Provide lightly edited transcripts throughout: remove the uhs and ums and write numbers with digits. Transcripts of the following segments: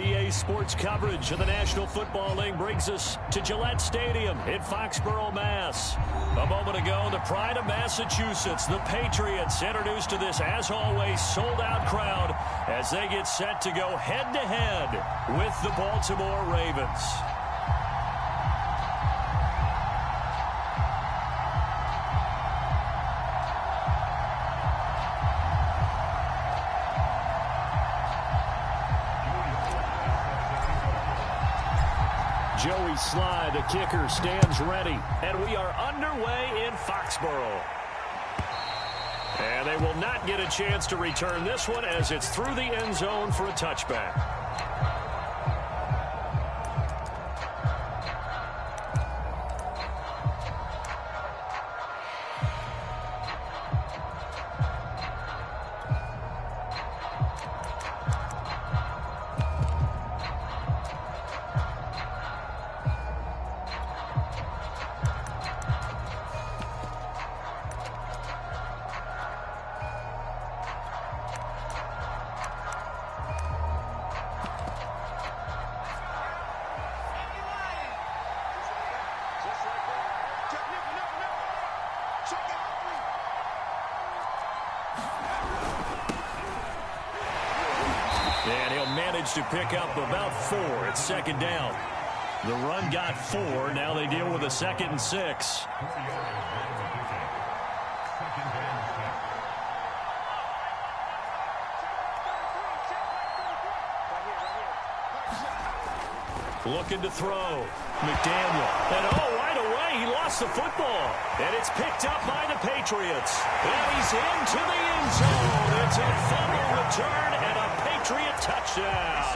EA Sports coverage of the National Football League brings us to Gillette Stadium in Foxborough, Mass. A moment ago, the pride of Massachusetts, the Patriots, introduced to this, as always, sold-out crowd as they get set to go head-to-head with the Baltimore Ravens. Joey Sly, the kicker, stands ready. And we are underway in Foxborough. And they will not get a chance to return this one as it's through the end zone for a touchback. And he'll manage to pick up about 4 at second down. The run got 4. Now they deal with a 2nd and 6. Looking to throw. McDaniel. And right away, he lost the football. And it's picked up by the Patriots. And he's into the end zone. It's a fumble return and a Patriot touchdown.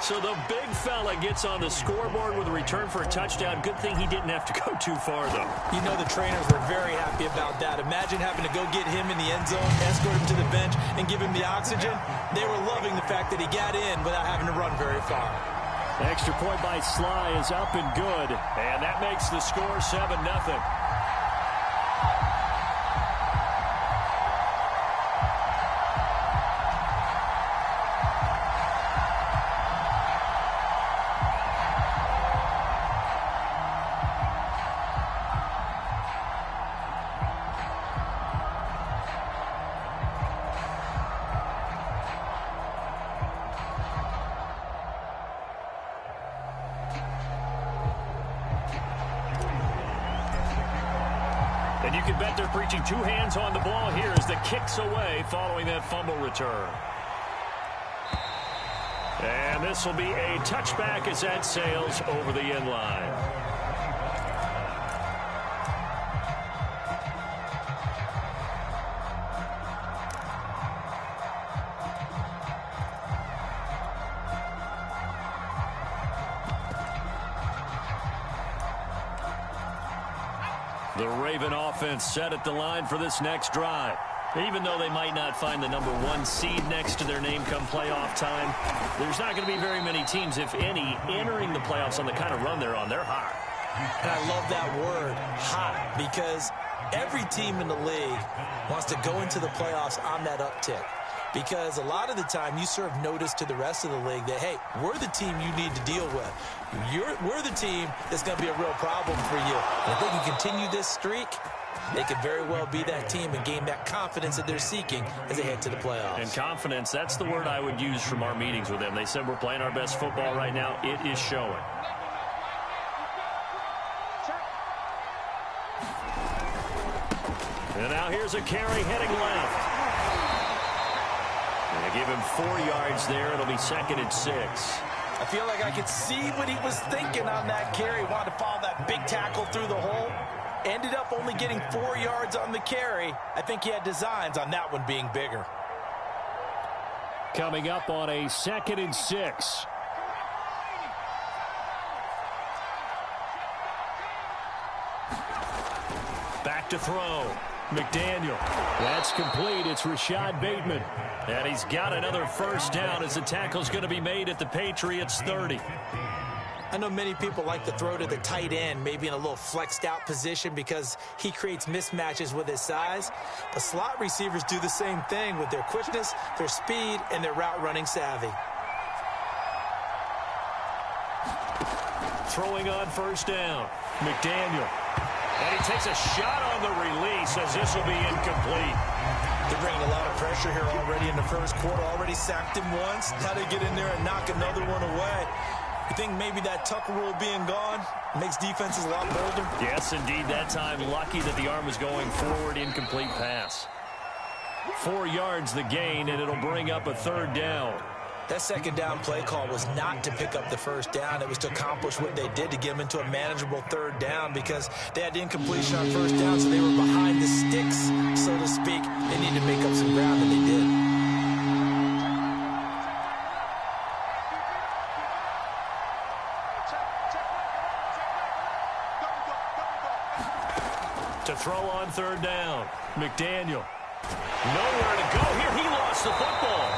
So the big fella gets on the scoreboard with a return for a touchdown. Good thing he didn't have to go too far, though. You know, the trainers were very happy about that. Imagine having to go get him in the end zone, escort him to the bench, and give him the oxygen. They were loving the fact that he got in without having to run very far. Extra point by Sly is up and good. And that makes the score 7-0. And you can bet they're preaching 2 hands on the ball here as the kick's away following that fumble return. And this will be a touchback as that sails over the end line. The Raven offense set at the line for this next drive. Even though they might not find the number 1 seed next to their name come playoff time, there's not going to be very many teams, if any, entering the playoffs on the kind of run they're on. They're hot. And I love that word, hot, because every team in the league wants to go into the playoffs on that uptick. Because a lot of the time you serve notice to the rest of the league that, hey, we're the team you need to deal with. We're the team that's going to be a real problem for you. And if they can continue this streak, they could very well be that team and gain that confidence that they're seeking as they head to the playoffs. And confidence, that's the word I would use from our meetings with them. They said we're playing our best football right now. It is showing. And now here's a carry heading left. And they give him 4 yards there. It'll be 2nd and 6. I feel like I could see what he was thinking on that carry. Wanted to follow that big tackle through the hole. Ended up only getting 4 yards on the carry. I think he had designs on that one being bigger. Coming up on a 2nd and 6. Back to throw. McDaniel. That's complete. It's Rashad Bateman. And he's got another first down as the tackle's going to be made at the Patriots 30. I know many people like to throw to the tight end, maybe in a little flexed out position because he creates mismatches with his size. But slot receivers do the same thing with their quickness, their speed, and their route running savvy. Throwing on first down. McDaniel. And he takes a shot on the release as this will be incomplete. They're bringing a lot of pressure here already in the first quarter. Already sacked him once. Now they get in there and knock another one away. You think maybe that Tucker rule being gone makes defenses a lot bolder? Yes, indeed. That time, lucky that the arm was going forward. Incomplete pass. 4 yards the gain, and it'll bring up a 3rd down. That 2nd down play call was not to pick up the first down. It was to accomplish what they did to get them into a manageable 3rd down because they had the incompletion on first down, so they were behind the sticks, so to speak. They needed to make up some ground, and they did. To throw on 3rd down. McDaniel. Nowhere to go here. He lost the football.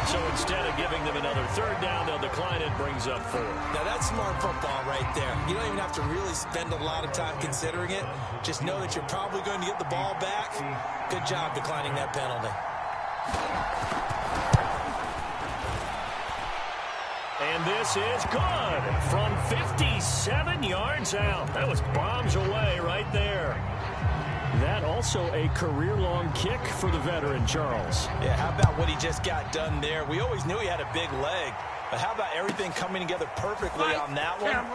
So instead of giving them another 3rd down, they'll decline it. Brings up 4. Now that's smart football right there. You don't even have to really spend a lot of time considering it. Just know that you're probably going to get the ball back. Good job declining that penalty. And this is good from 57 yards out. That was bombs away right there. That also a career-long kick for the veteran, Charles. Yeah, how about what he just got done there? We always knew he had a big leg, but how about everything coming together perfectly on that one?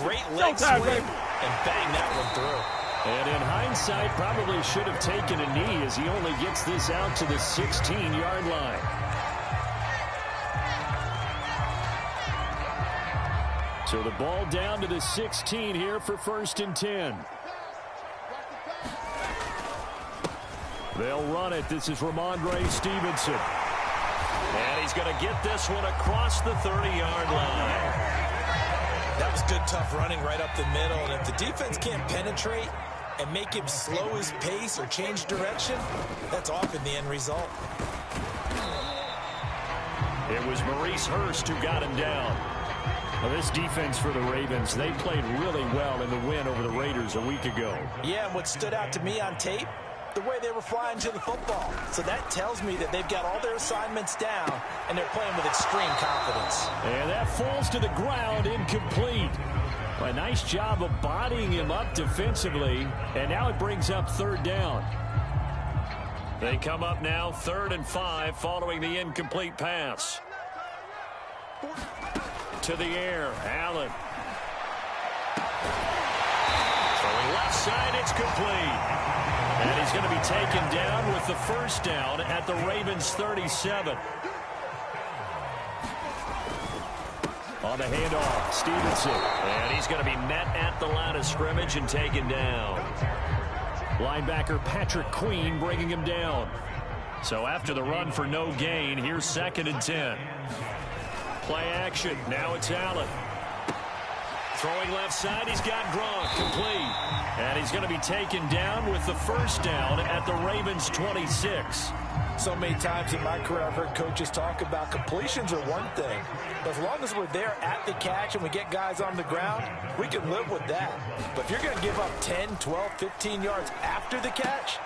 Great leg sweep, and bang that one through. And in hindsight, probably should have taken a knee as he only gets this out to the 16-yard line. So the ball down to the 16 here for 1st and 10. They'll run it. This is Ramondre Stevenson. And he's going to get this one across the 30-yard line. That was good, tough running right up the middle. And if the defense can't penetrate and make him slow his pace or change direction, that's often the end result. It was Maurice Hurst who got him down. Now, this defense for the Ravens, they played really well in the win over the Raiders a week ago. Yeah, and what stood out to me on tape, the way they were flying to the football. So that tells me that they've got all their assignments down, and they're playing with extreme confidence. And that falls to the ground, incomplete. A nice job of bodying him up defensively, and now it brings up 3rd down. They come up now 3rd and 5 following the incomplete pass. To the air, Allen. Throwing left side, it's complete. And he's going to be taken down with the first down at the Ravens 37. On the handoff, Stevenson. And he's going to be met at the line of scrimmage and taken down. Linebacker Patrick Queen bringing him down. So after the run for no gain, here's 2nd and 10. Play action. Now it's Allen. Throwing left side, he's got Gronk, complete. And he's going to be taken down with the first down at the Ravens 26. So many times in my career I've heard coaches talk about completions are one thing. But as long as we're there at the catch and we get guys on the ground, we can live with that. But if you're going to give up 10, 12, 15 yards after the catch,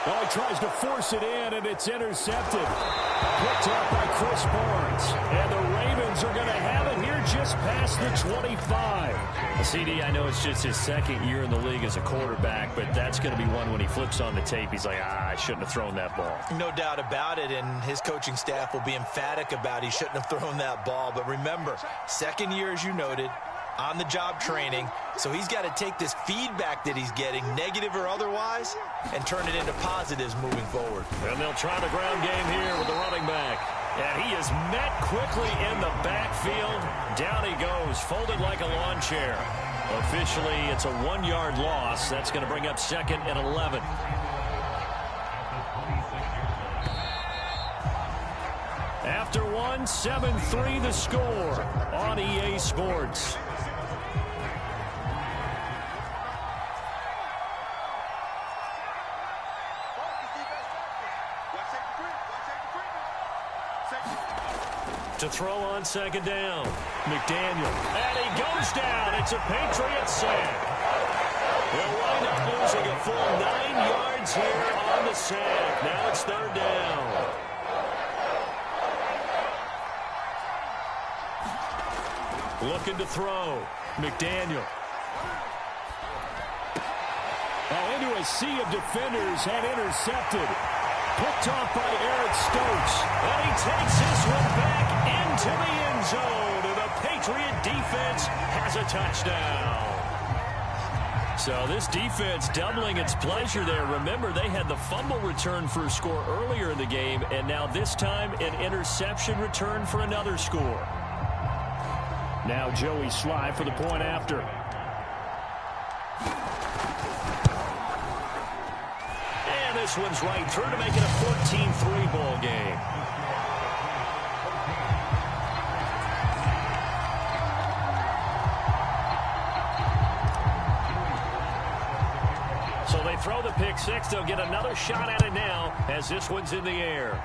well, he tries to force it in, and it's intercepted. Picked up by Chris Barnes. And the Ravens are going to have it here just past the 25. CD, I know it's just his 2nd year in the league as a quarterback, but that's going to be one when he flips on the tape. He's like, I shouldn't have thrown that ball. No doubt about it, and his coaching staff will be emphatic about he shouldn't have thrown that ball. But remember, 2nd year, as you noted, on-the-job training, so he's got to take this feedback that he's getting, negative or otherwise, and turn it into positives moving forward. And they'll try the ground game here with the running back. And he is met quickly in the backfield. Down he goes, folded like a lawn chair. Officially, it's a 1-yard loss. That's going to bring up 2nd and 11. After 7-3 the score on EA Sports. To throw on 2nd down. McDaniel. And he goes down. It's a Patriots sack. They'll wind up losing a full 9 yards here on the sack. Now it's 3rd down. Looking to throw. McDaniel. Into a sea of defenders and intercepted. Picked off by Eric Stokes. And he takes this one back into the end zone. And the Patriot defense has a touchdown. So this defense doubling its pleasure there. Remember, they had the fumble return for a score earlier in the game. And now this time, an interception return for another score. Now Joey Sly for the point after. And this one's right through to make it a 14-3 ball game. So they throw the pick six. They'll get another shot at it now as this one's in the air.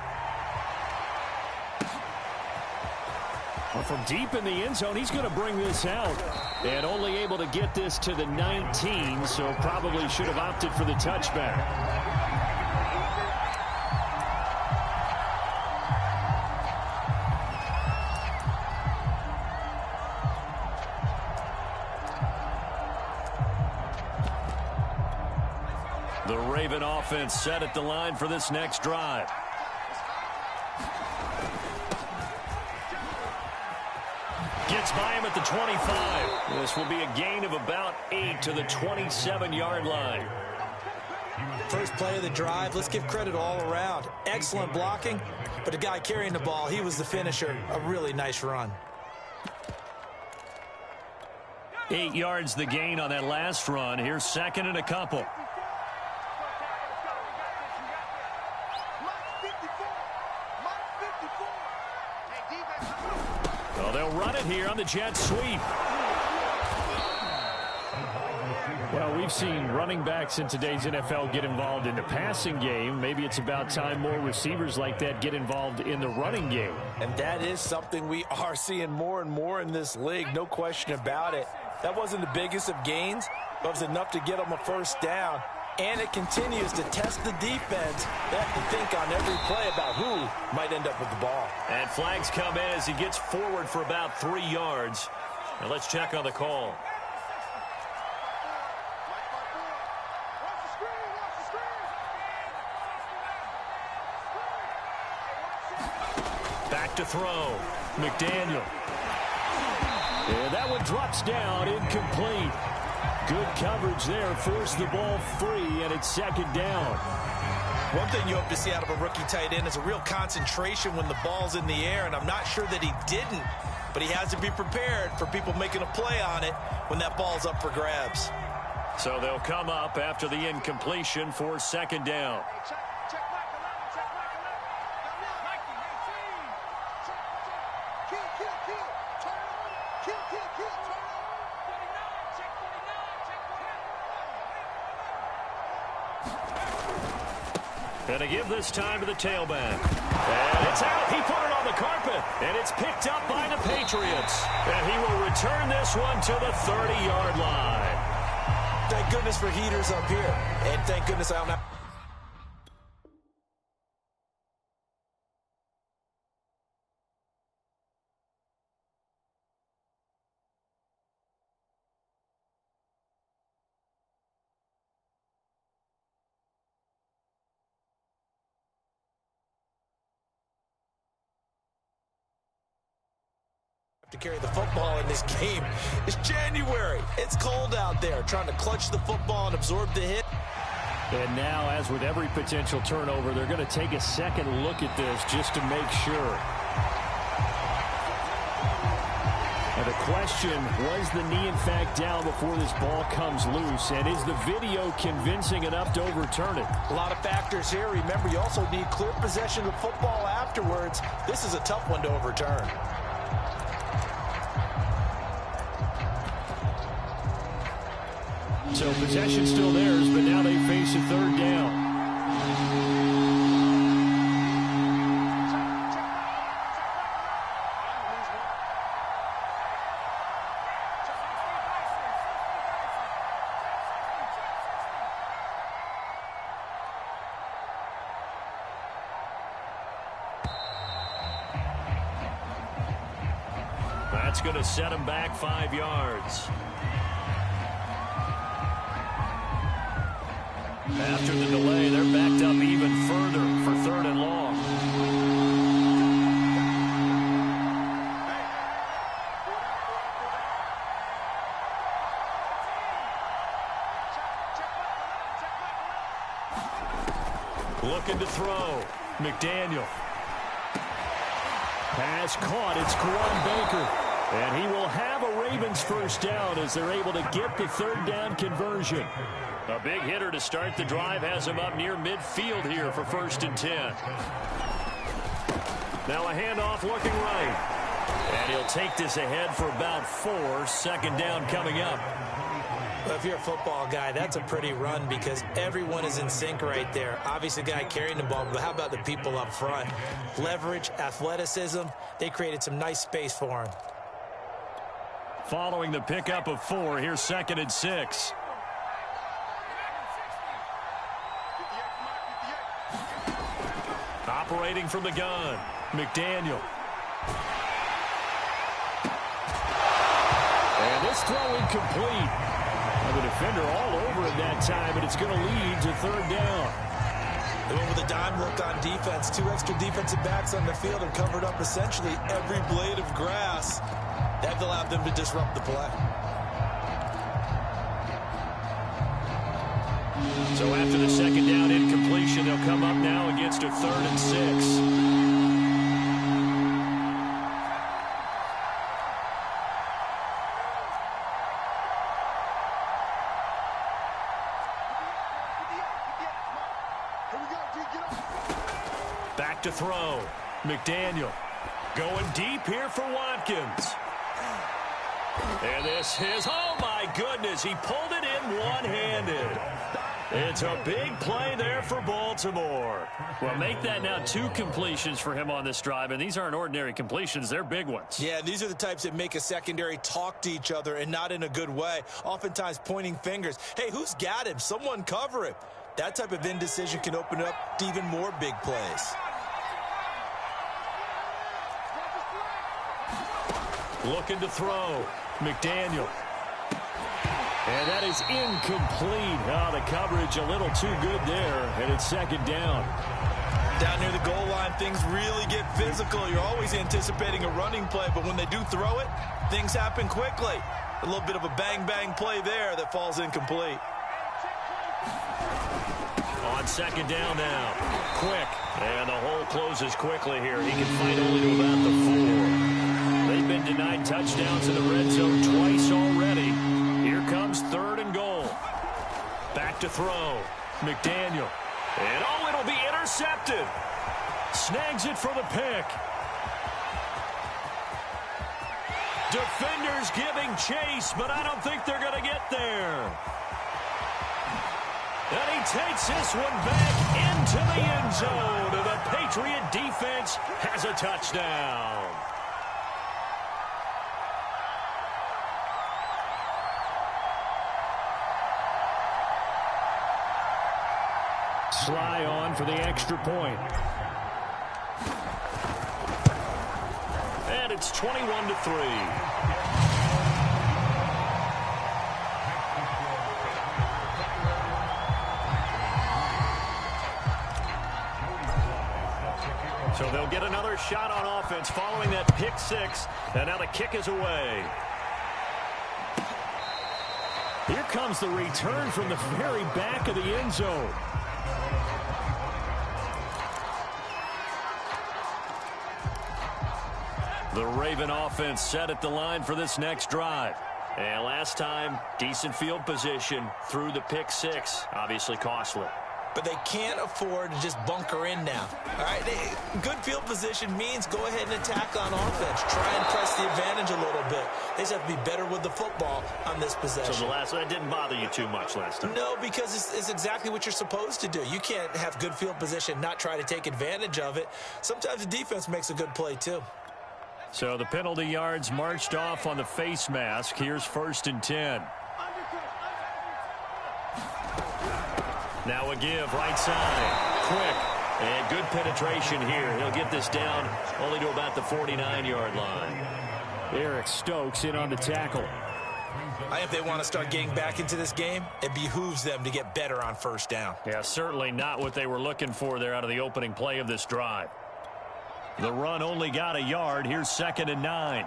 From deep in the end zone, he's going to bring this out. And only able to get this to the 19, so probably should have opted for the touchback. The Raven offense set at the line for this next drive. Gets by him at the 25. This will be a gain of about 8 to the 27-yard line. First play of the drive, let's give credit all around. Excellent blocking, but the guy carrying the ball, he was the finisher. A really nice run. 8 yards the gain on that last run. Here's 2nd and a couple. Well, they'll run it here on the jet sweep. Well, we've seen running backs in today's NFL get involved in the passing game. Maybe it's about time more receivers like that get involved in the running game. And that is something we are seeing more and more in this league, no question about it. That wasn't the biggest of gains, but it was enough to get them a first down. And it continues to test the defense. They have to think on every play about who might end up with the ball. And flags come in as he gets forward for about 3 yards. Now let's check on the call. Back to throw. McDaniel. And that one drops down, incomplete. Good coverage there, forced the ball free, and it's 2nd down. One thing you hope to see out of a rookie tight end is a real concentration when the ball's in the air, and I'm not sure that he didn't, but he has to be prepared for people making a play on it when that ball's up for grabs. So they'll come up after the incompletion for 2nd down. And to give this time to the tailback. And it's out. He put it on the carpet. And it's picked up by the Patriots. And he will return this one to the 30-yard line. Thank goodness for heaters up here. And thank goodness I'm not. To carry the football in this game. It's January. It's cold out there. Trying to clutch the football and absorb the hit. And now, as with every potential turnover, they're going to take a second look at this just to make sure. And the question, was the knee in fact down before this ball comes loose? And is the video convincing enough to overturn it? A lot of factors here. Remember, you also need clear possession of the football afterwards. This is a tough one to overturn. So possession still theirs, but now they face a third down. That's going to set him back 5 yards. After the delay, they're backed up even further for 3rd and long. Looking to throw. McDaniel. Pass caught. It's Quan Baker. And he will have a Ravens first down as they're able to get the 3rd down conversion. A big hitter to start the drive has him up near midfield here for 1st and 10. Now a handoff looking right. And he'll take this ahead for about 4. 2nd down coming up. Well, if you're a football guy, that's a pretty run because everyone is in sync right there. Obviously, the guy carrying the ball, but how about the people up front? Leverage, athleticism, they created some nice space for him. Following the pickup of 4, here's 2nd and 6. Operating from the gun, McDaniel. And this throw incomplete. The defender all over it that time, but it's going to lead to 3rd down. They went with a dime look on defense. 2 extra defensive backs on the field and covered up essentially every blade of grass. That allowed them to disrupt the play. So after the 2nd down incompletion, they'll come up now against a 3rd and 6. Back to throw. McDaniel going deep here for Watkins. And this is, oh my goodness, he pulled it in one-handed. It's a big play there for Baltimore. Well, make that now 2 completions for him on this drive, and these aren't ordinary completions. They're big ones. Yeah, these are the types that make a secondary talk to each other and not in a good way, oftentimes pointing fingers. Hey, who's got him? Someone cover him. That type of indecision can open up to even more big plays. Looking to throw. McDaniel. And that is incomplete. Oh, the coverage a little too good there, and it's 2nd down. Down near the goal line, things really get physical. You're always anticipating a running play, but when they do throw it, things happen quickly. A little bit of a bang-bang play there that falls incomplete. On 2nd down now. Quick. And the hole closes quickly here. He can fight only to about the 4. They've been denied touchdowns in the red zone twice already. Here comes 3rd and goal. Back to throw. McDaniel. And oh, it'll be intercepted. Snags it for the pick. Defenders giving chase, but I don't think they're going to get there. And he takes this one back into the end zone. And the Patriot defense has a touchdown. Sly on for the extra point. And it's 21-3. So they'll get another shot on offense following that pick 6. And now the kick is away. Here comes the return from the very back of the end zone. The Raven offense set at the line for this next drive. And last time, decent field position through the pick six. Obviously costly. But they can't afford to just bunker in now. All right, good field position means go ahead and attack on offense. Try and press the advantage a little bit. They just have to be better with the football on this possession. So that didn't bother you too much last time? No, because it's exactly what you're supposed to do. You can't have good field position, not try to take advantage of it. Sometimes the defense makes a good play too. So the penalty yards marched off on the face mask. Here's 1st and 10. Now a give, right side. Quick. And good penetration here. He'll get this down only to about the 49-yard line. Eric Stokes in on the tackle. If they want to start getting back into this game, it behooves them to get better on 1st down. Yeah, certainly not what they were looking for there out of the opening play of this drive. The run only got a yard. Here's 2nd and 9.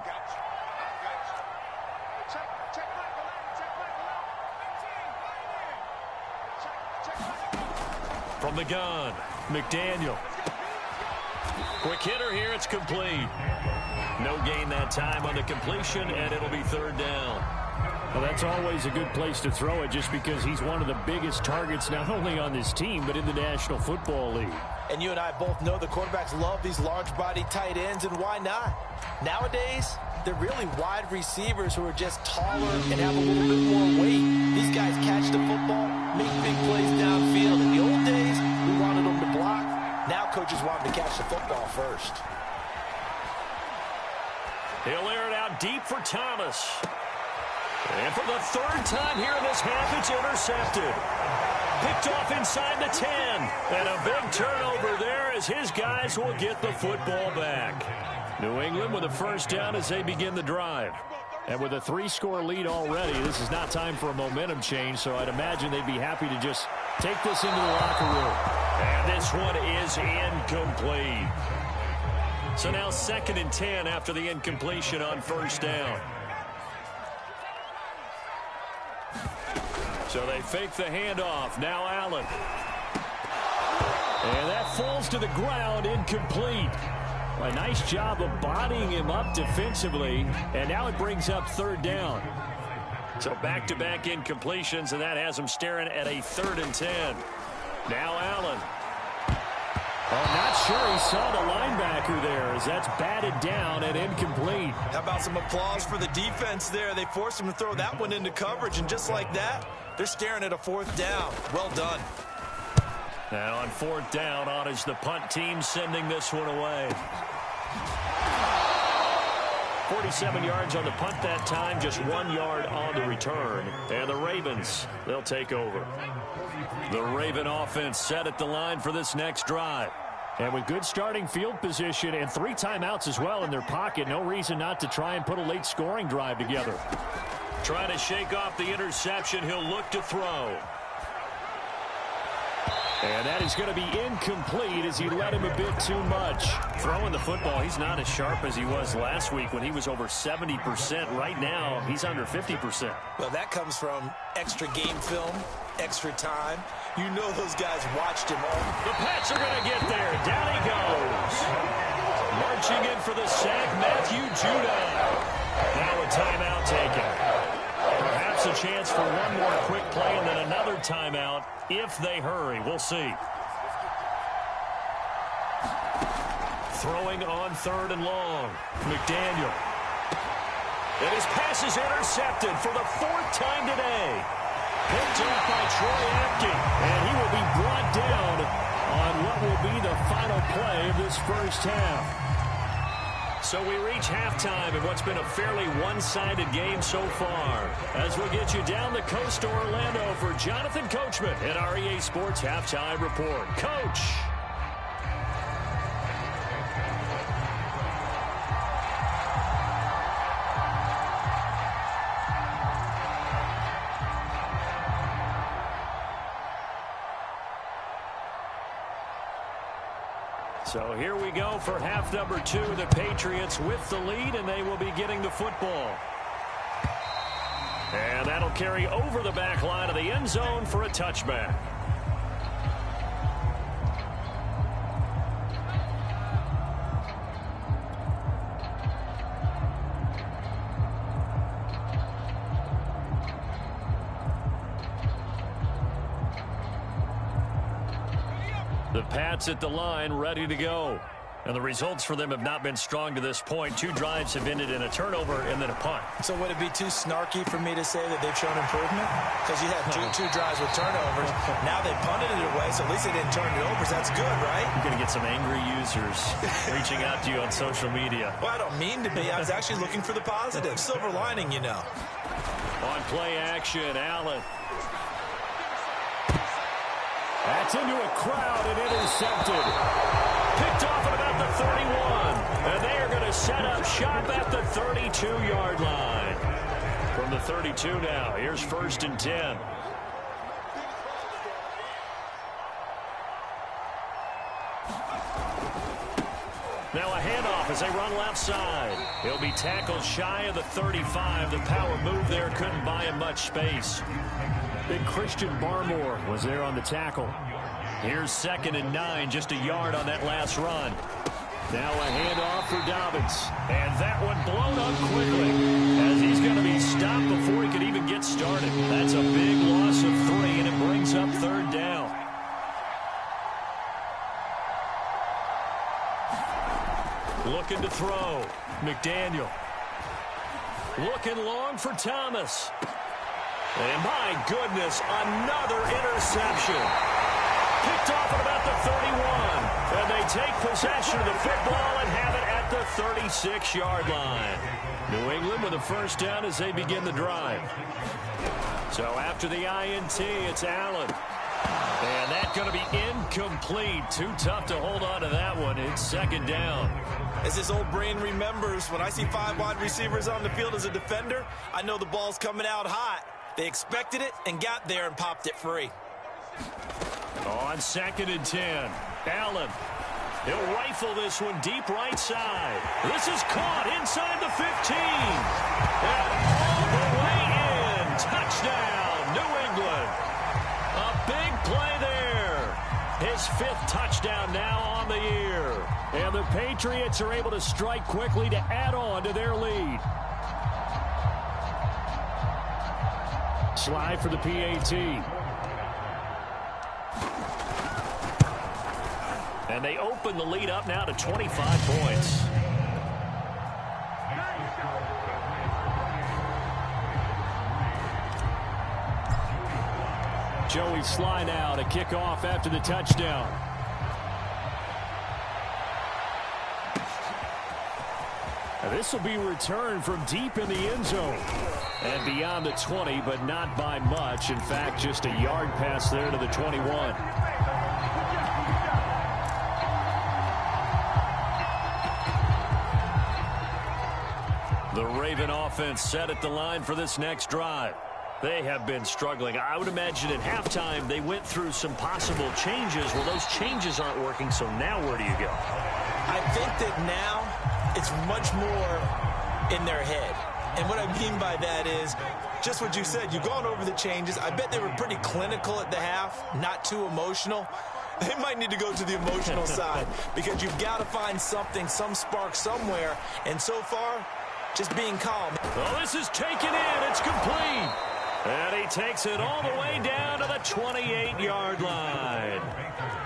From the gun, McDaniel. Quick hitter here, it's complete. No gain that time on the completion, and it'll be 3rd down. Well, that's always a good place to throw it just because he's one of the biggest targets not only on this team but in the National Football League. And you and I both know the quarterbacks love these large-body tight ends, and why not? Nowadays, they're really wide receivers who are just taller and have a little bit more weight. These guys catch the football, make big plays downfield. In the old days, we wanted them to block. Now coaches want them to catch the football first. He'll air it out deep for Thomas. And for the 3rd time here in this half, it's intercepted. Picked off inside the 10. And a big turnover there as his guys will get the football back. New England with a 1st down as they begin the drive. And with a 3-score lead already, this is not time for a momentum change, so I'd imagine they'd be happy to just take this into the locker room. And this one is incomplete. So now 2nd and 10 after the incompletion on 1st down. So they fake the handoff. Now Allen. And that falls to the ground, incomplete. A nice job of bodying him up defensively, and now it brings up 3rd down. So back-to-back incompletions, and that has them staring at a 3rd and 10. Now Allen. I'm not sure he saw the linebacker there as that's batted down and incomplete. How about some applause for the defense there? They forced him to throw that one into coverage, and just like that, they're staring at a 4th down. Well done. Now on 4th down, on is the punt team sending this one away. 47 yards on the punt that time, just 1 yard on the return. And the Ravens, they'll take over. The Raven offense set at the line for this next drive. And with good starting field position and 3 timeouts as well in their pocket, no reason not to try and put a late scoring drive together. Trying to shake off the interception, he'll look to throw. And that is going to be incomplete as he led him a bit too much. Throwing the football, he's not as sharp as he was last week when he was over 70%. Right now, he's under 50%. Well, that comes from extra game film, extra time. You know those guys watched him all. The Pats are going to get there. Down he goes. Marching in for the sack, Matthew Judon. Now a timeout taken. Perhaps a chance for one more quick play and then another timeout if they hurry. We'll see. Throwing on 3rd and long. McDaniel. And his pass is intercepted for the 4th time today. Picked off by Troy Apke. And he will be brought down on what will be the final play of this 1st half. So we reach halftime in what's been a fairly one-sided game so far. As we'll get you down the coast to Orlando for Jonathan Coachman at our EA Sports Halftime Report. Coach. So here we go for half number 2. The Patriots with the lead, and they will be getting the football. And that'll carry over the back line of the end zone for a touchback. The Pats at the line, ready to go. And the results for them have not been strong to this point. 2 drives have ended in a turnover and then a punt. So would it be too snarky for me to say that they've shown improvement? Because you had two drives with turnovers. Now they punted it away, so at least they didn't turn it over. So that's good, right? You're going to get some angry users reaching out to you on social media. Well, I don't mean to be. I was actually looking for the positive. Silver lining, you know. On play action, Allen. That's into a crowd and intercepted. Picked off at about the 31. And they are going to set up shop at the 32-yard line. From the 32 now, here's 1st and 10. Now a handoff as they run left side. He'll be tackled shy of the 35. The power move there couldn't buy him much space. Big Christian Barmore was there on the tackle. Here's 2nd and 9, just a yard on that last run. Now a handoff for Dobbins. And that one blown up quickly as he's going to be stopped before he could even get started. That's a big loss of 3, and it brings up 3rd down. Looking to throw. McDaniel. Looking long for Thomas. And my goodness, another interception. Picked off at about the 31. And they take possession of the football and have it at the 36-yard line. New England with a 1st down as they begin the drive. So after the INT, it's Allen. And that's going to be incomplete. Too tough to hold on to that one. It's 2nd down. As his old brain remembers, when I see 5 wide receivers on the field as a defender, I know the ball's coming out hot. They expected it and got there and popped it free. On 2nd and 10, Allen. He'll rifle this one deep right side. This is caught inside the 15. And all the way in. Touchdown, New England. A big play there. His 5th touchdown now on the year. And the Patriots are able to strike quickly to add on to their lead. Slide for the PAT. And they open the lead up now to 25 points. Joey Sly now to kick off after the touchdown. This will be returned from deep in the end zone. And beyond the 20, but not by much. In fact, just a yard pass there to the 21. The Raven offense set at the line for this next drive. They have been struggling. I would imagine at halftime they went through some possible changes. Well, those changes aren't working, so now where do you go? I think that now it's much more in their head. And what I mean by that is just what you said. You've gone over the changes. I bet they were pretty clinical at the half, not too emotional. They might need to go to the emotional side because you've got to find something, some spark somewhere. And so far, just being calm. Well, this is taken in. It's complete. And he takes it all the way down to the 28-yard line.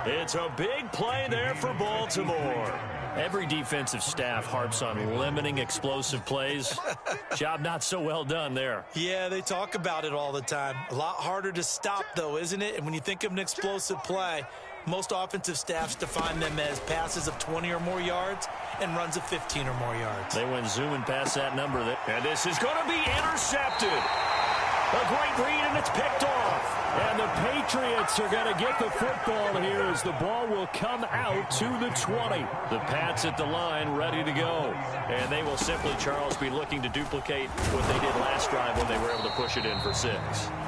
It's a big play there for Baltimore. Every defensive staff harps on limiting explosive plays. Job not so well done there. Yeah, they talk about it all the time. A lot harder to stop, though, isn't it? And when you think of an explosive play, most offensive staffs define them as passes of 20 or more yards and runs of 15 or more yards. They went zooming past that number. And this is going to be intercepted. A great read, and it's picked off. And the Patriots are going to get the football here as the ball will come out to the 20. The Pats at the line, ready to go. And they will simply, Charles, be looking to duplicate what they did last drive when they were able to push it in for 6.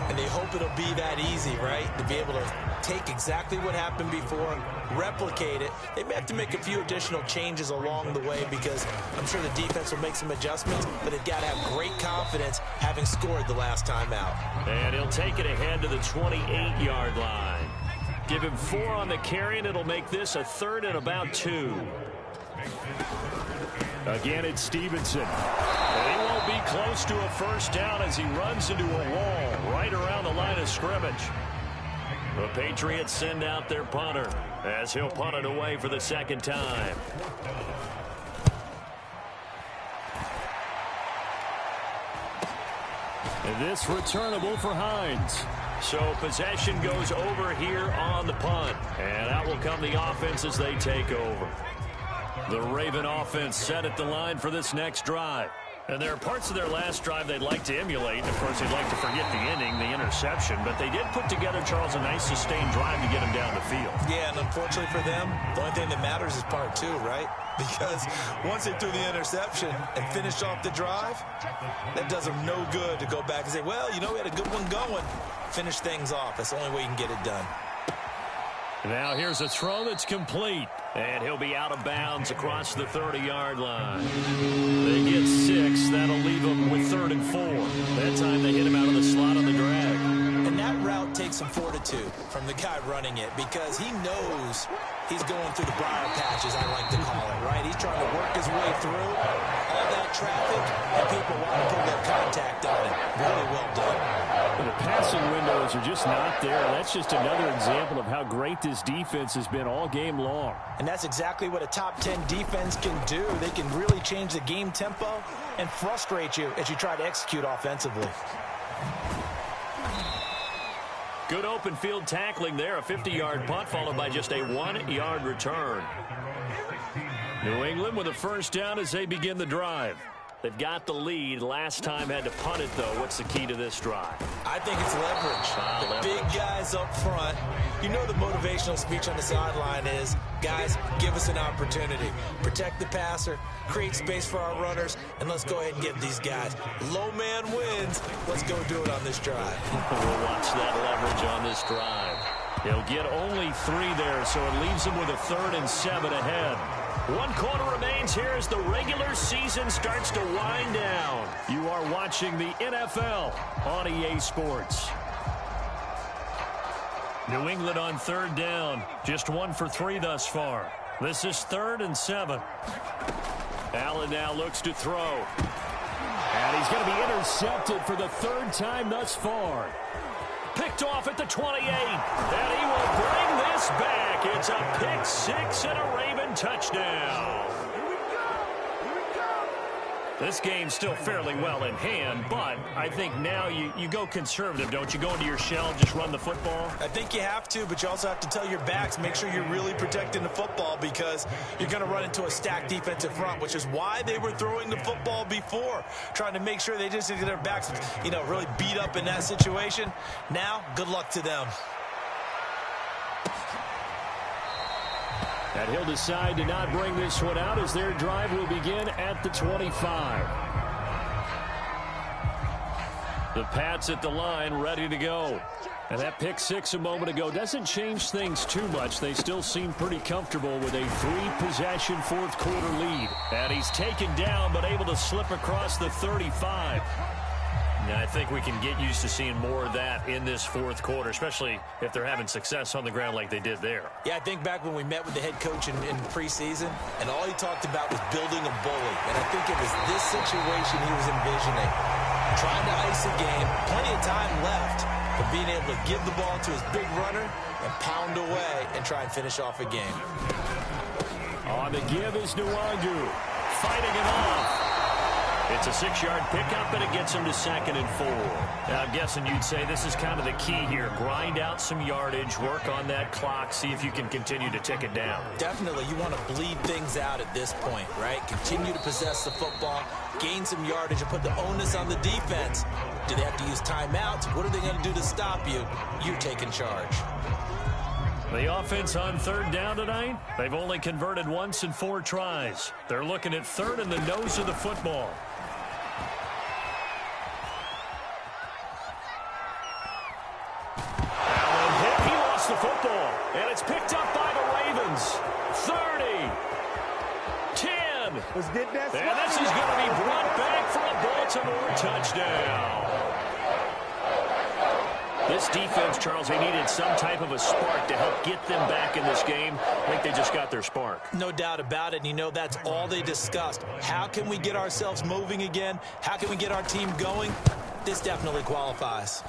And they hope it'll be that easy, right? To be able to take exactly what happened before, replicate it. They may have to make a few additional changes along the way because I'm sure the defense will make some adjustments, but they've got to have great confidence having scored the last time out. And he'll take it ahead to the 28-yard line. Give him 4 on the carry, and it'll make this a 3rd and about 2. Again, it's Stevenson. And he won't be close to a first down as he runs into a wall right around the line of scrimmage. The Patriots send out their punter as he'll punt it away for the second time. And this returnable for Hines. So possession goes over here on the punt. And out will come the offense as they take over. The Raven offense set at the line for this next drive. And there are parts of their last drive they'd like to emulate. Of course, they'd like to forget the inning, the interception. But they did put together, Charles, a nice sustained drive to get them down the field. Yeah, and unfortunately for them, the only thing that matters is part two, right? Because once they threw the interception and finished off the drive, that does them no good to go back and say, well, you know, we had a good one going. Finish things off. That's the only way you can get it done. Now here's a throw that's complete. And he'll be out of bounds across the 30-yard line. They get 6. That'll leave them with 3rd and 4. That time they hit him out of the slot on the drag. And that route takes some fortitude from the guy running it because he knows he's going through the briar patches, I like to call it, right? He's trying to work his way through all that traffic, and people want to put their contact on it. Really well done. The passing windows are just not there. That's just another example of how great this defense has been all game long. And that's exactly what a top 10 defense can do. They can really change the game tempo and frustrate you as you try to execute offensively. Good open field tackling there. A 50-yard punt followed by just a 1-yard return. New England with a first down as they begin the drive. They've got the lead. Last time had to punt it, though. What's the key to this drive? I think it's leverage. The big guys up front. You know the motivational speech on the sideline is, guys, give us an opportunity. Protect the passer, create space for our runners, and let's go ahead and get these guys. Low man wins. Let's go do it on this drive. We'll watch that leverage on this drive. He'll get only 3 there, so it leaves him with a 3rd and 7 ahead. 1 quarter remains here as the regular season starts to wind down. You are watching the NFL on EA Sports. New England on 3rd down. Just 1 for 3 thus far. This is 3rd and 7. Allen now looks to throw. And he's going to be intercepted for the 3rd time thus far. Picked off at the 28, and he will bring this back. It's a pick 6 and a Raven touchdown. This game's still fairly well in hand, but I think now you go conservative, don't you? Go into your shell, just run the football? I think you have to, but you also have to tell your backs, make sure you're really protecting the football because you're going to run into a stacked defensive front, which is why they were throwing the football before, trying to make sure they just get their backs, really beat up in that situation. Now, good luck to them. And he'll decide to not bring this one out as their drive will begin at the 25. The Pats at the line ready to go. And that pick 6 a moment ago doesn't change things too much. They still seem pretty comfortable with a 3-possession 4th quarter lead. And he's taken down but able to slip across the 35. Yeah, I think we can get used to seeing more of that in this 4th quarter, especially if they're having success on the ground like they did there. Yeah, I think back when we met with the head coach in preseason, and all he talked about was building a bully. And I think it was this situation he was envisioning. Trying to ice a game, plenty of time left, but being able to give the ball to his big runner and pound away and try and finish off a game. On the give is Nwangu. Fighting it off. It's a 6-yard pickup, and it gets him to 2nd and 4. Now, I'm guessing you'd say this is kind of the key here. Grind out some yardage, work on that clock, see if you can continue to tick it down. Definitely. You want to bleed things out at this point, right? Continue to possess the football, gain some yardage, and put the onus on the defense. Do they have to use timeouts? What are they going to do to stop you? You're taking charge. The offense on 3rd down tonight, they've only converted once in 4 tries. They're looking at 3rd in the nose of the football. The football, and it's picked up by the Ravens. 30, 10, let's get that, and this is going to be brought back for a Baltimore touchdown. This defense, Charles, they needed some type of a spark to help get them back in this game. I think they just got their spark. No doubt about it, and that's all they discussed. How can we get ourselves moving again? How can we get our team going? This definitely qualifies.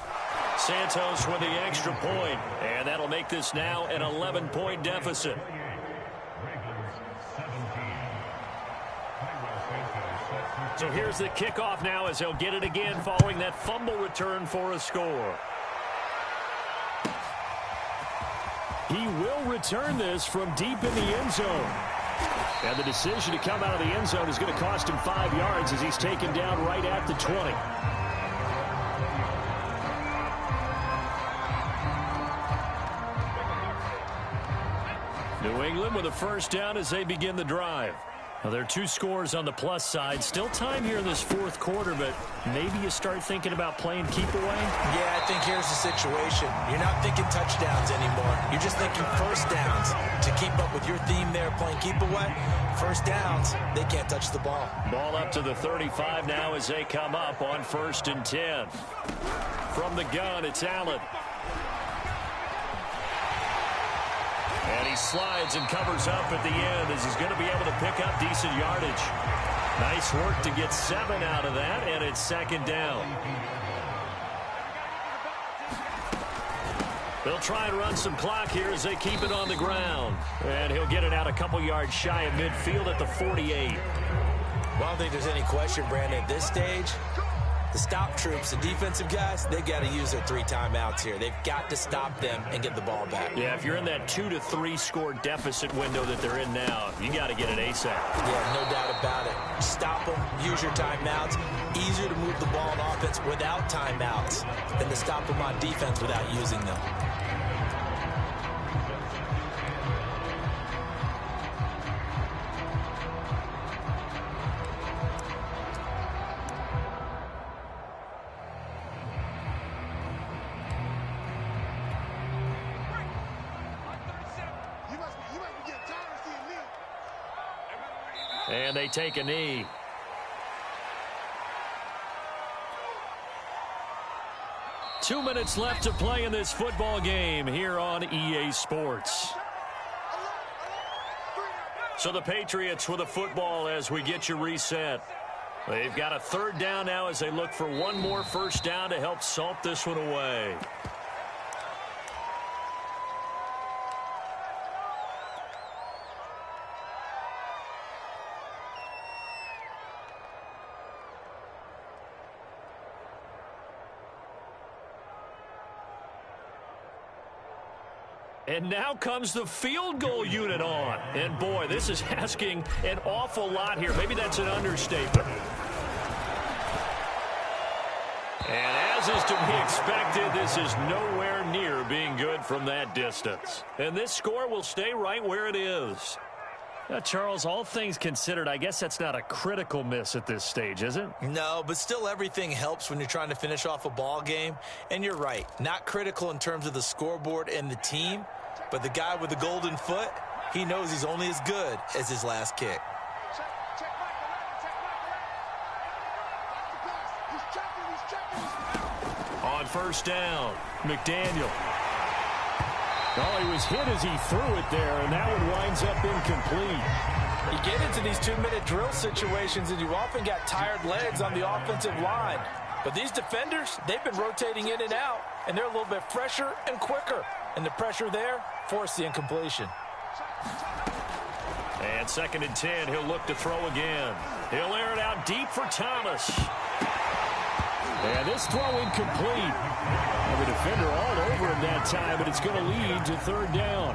Santos with the extra point, and that'll make this now an 11-point deficit. So here's the kickoff now as he'll get it again following that fumble return for a score. He will return this from deep in the end zone. And the decision to come out of the end zone is going to cost him 5 yards as he's taken down right at the 20. New England with a first down as they begin the drive. Well, there are 2 scores on the plus side. Still time here in this fourth quarter, but maybe you start thinking about playing keep away? Yeah, I think here's the situation. You're not thinking touchdowns anymore. You're just thinking first downs. To keep up with your theme there, playing keep away, first downs, they can't touch the ball. Ball up to the 35 now as they come up on 1st and 10. From the gun, it's Allen. And he slides and covers up at the end as he's going to be able to pick up decent yardage. Nice work to get 7 out of that, and it's 2nd down. They'll try and run some clock here as they keep it on the ground. And he'll get it out a couple yards shy of midfield at the 48. Well, I don't think there's any question, Brandon, at this stage, the stop troops, the defensive guys, they got to use their 3 timeouts here. They've got to stop them and get the ball back. Yeah, if you're in that 2 to 3 score deficit window that they're in now, you got to get it ASAP. Yeah, no doubt about it. Stop them, use your timeouts. Easier to move the ball on offense without timeouts than to stop them on defense without using them. And they take a knee. Two minutes left to play in this football game here on EA Sports. So the Patriots with a football as we get you reset. They've got a 3rd down now as they look for one more first down to help salt this one away. And now comes the field goal unit on. And, boy, this is asking an awful lot here. Maybe that's an understatement. And as is to be expected, this is nowhere near being good from that distance. And this score will stay right where it is. Now, Charles, all things considered, I guess that's not a critical miss at this stage, is it? No, but still everything helps when you're trying to finish off a ball game. And you're right, not critical in terms of the scoreboard and the team, but the guy with the golden foot, he knows he's only as good as his last kick. On first down, McDaniel. Oh, he was hit as he threw it there, and that one winds up incomplete. You get into these 2-minute drill situations, and you often got tired legs on the offensive line. But these defenders, they've been rotating in and out, and they're a little bit fresher and quicker. And the pressure there forced the incompletion. And 2nd and 10, he'll look to throw again. He'll air it out deep for Thomas. And this throw incomplete. And the defender all over him that time, but it's going to lead to 3rd down.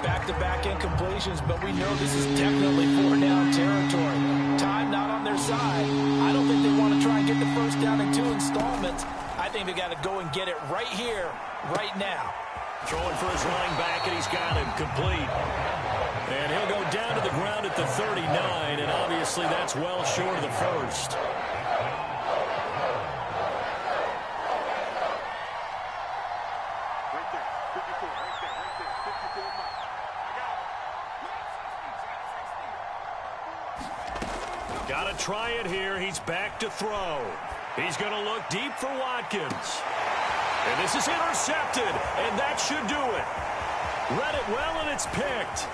Back-to-back incompletions, but we know this is definitely 4-down territory. Time not on their side. I don't think they want to try and get the first down in 2 installments. I think they got to go and get it right here, right now. Throwing for his running back, and he's got it complete. And he'll go down to the ground at the 39, and obviously that's well short of the first. Got to try it here. He's back to throw. He's going to look deep for Watkins. And this is intercepted, and that should do it. Read it well, and it's picked.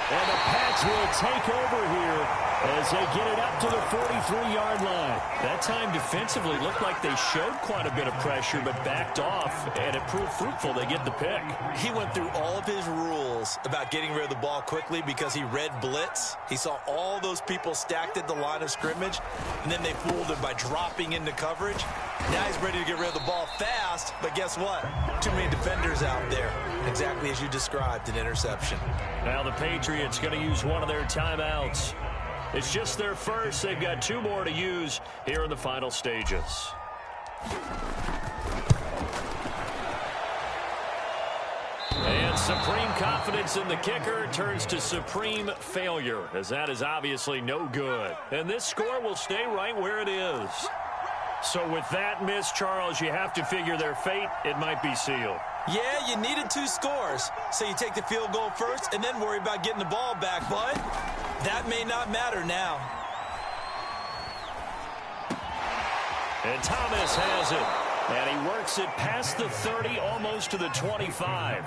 And the Pats will take over here as they get it up to the 43-yard line. That time defensively looked like they showed quite a bit of pressure but backed off, and it proved fruitful. They get the pick. He went through all of his rules about getting rid of the ball quickly because he read blitz. He saw all those people stacked at the line of scrimmage, and then they fooled him by dropping into coverage. Now he's ready to get rid of the ball fast, but guess what? Too many defenders out there. Exactly as you described, an interception. Now the Patriots going to use one of their timeouts. It's just their first. They've got 2 more to use here in the final stages. And supreme confidence in the kicker turns to supreme failure, as that is obviously no good. And this score will stay right where it is. So with that miss, Charles, you have to figure their fate. It might be sealed. Yeah, you needed 2 scores. So you take the field goal first and then worry about getting the ball back, but that may not matter now. And Thomas has it. And he works it past the 30, almost to the 25.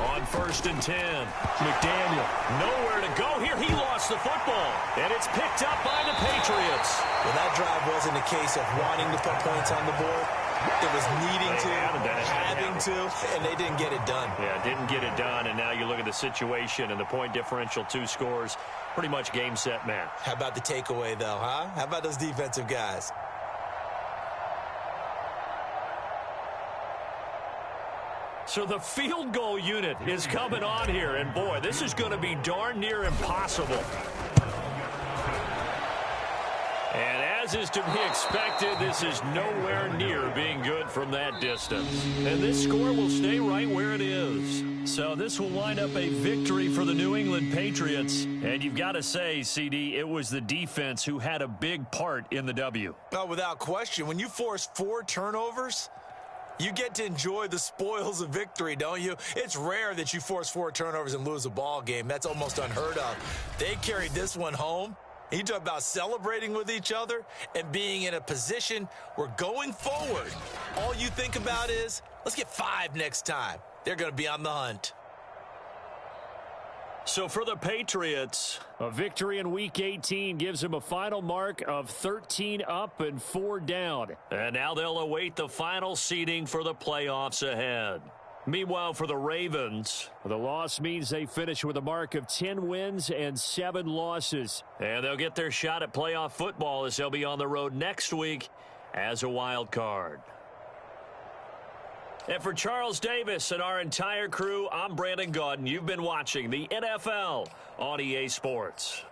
On 1st and 10. McDaniel, nowhere to go here. He lost the football. And it's picked up by the Patriots. Well, that drive wasn't a case of wanting to put points on the board. It was needing to, having to, and they didn't get it done. Yeah, didn't get it done, and now you look at the situation and the point differential, 2 scores, pretty much game, set, match. How about the takeaway, though, huh? How about those defensive guys? So the field goal unit is coming on here, and boy, this is going to be darn near impossible. And as is to be expected, this is nowhere near being good from that distance. And this score will stay right where it is. So this will wind up a victory for the New England Patriots. And you've got to say, CD, it was the defense who had a big part in the W. Oh, without question. When you force 4 turnovers, you get to enjoy the spoils of victory, don't you? It's rare that you force 4 turnovers and lose a ball game. That's almost unheard of. They carried this one home. You talk about celebrating with each other and being in a position where going forward, all you think about is, let's get 5 next time. They're going to be on the hunt. So for the Patriots, a victory in Week 18 gives them a final mark of 13 up and 4 down. And now they'll await the final seeding for the playoffs ahead. Meanwhile, for the Ravens, the loss means they finish with a mark of 10 wins and 7 losses. And they'll get their shot at playoff football as they'll be on the road next week as a wild card. And for Charles Davis and our entire crew, I'm Brandon Gaudin. You've been watching the NFL on EA Sports.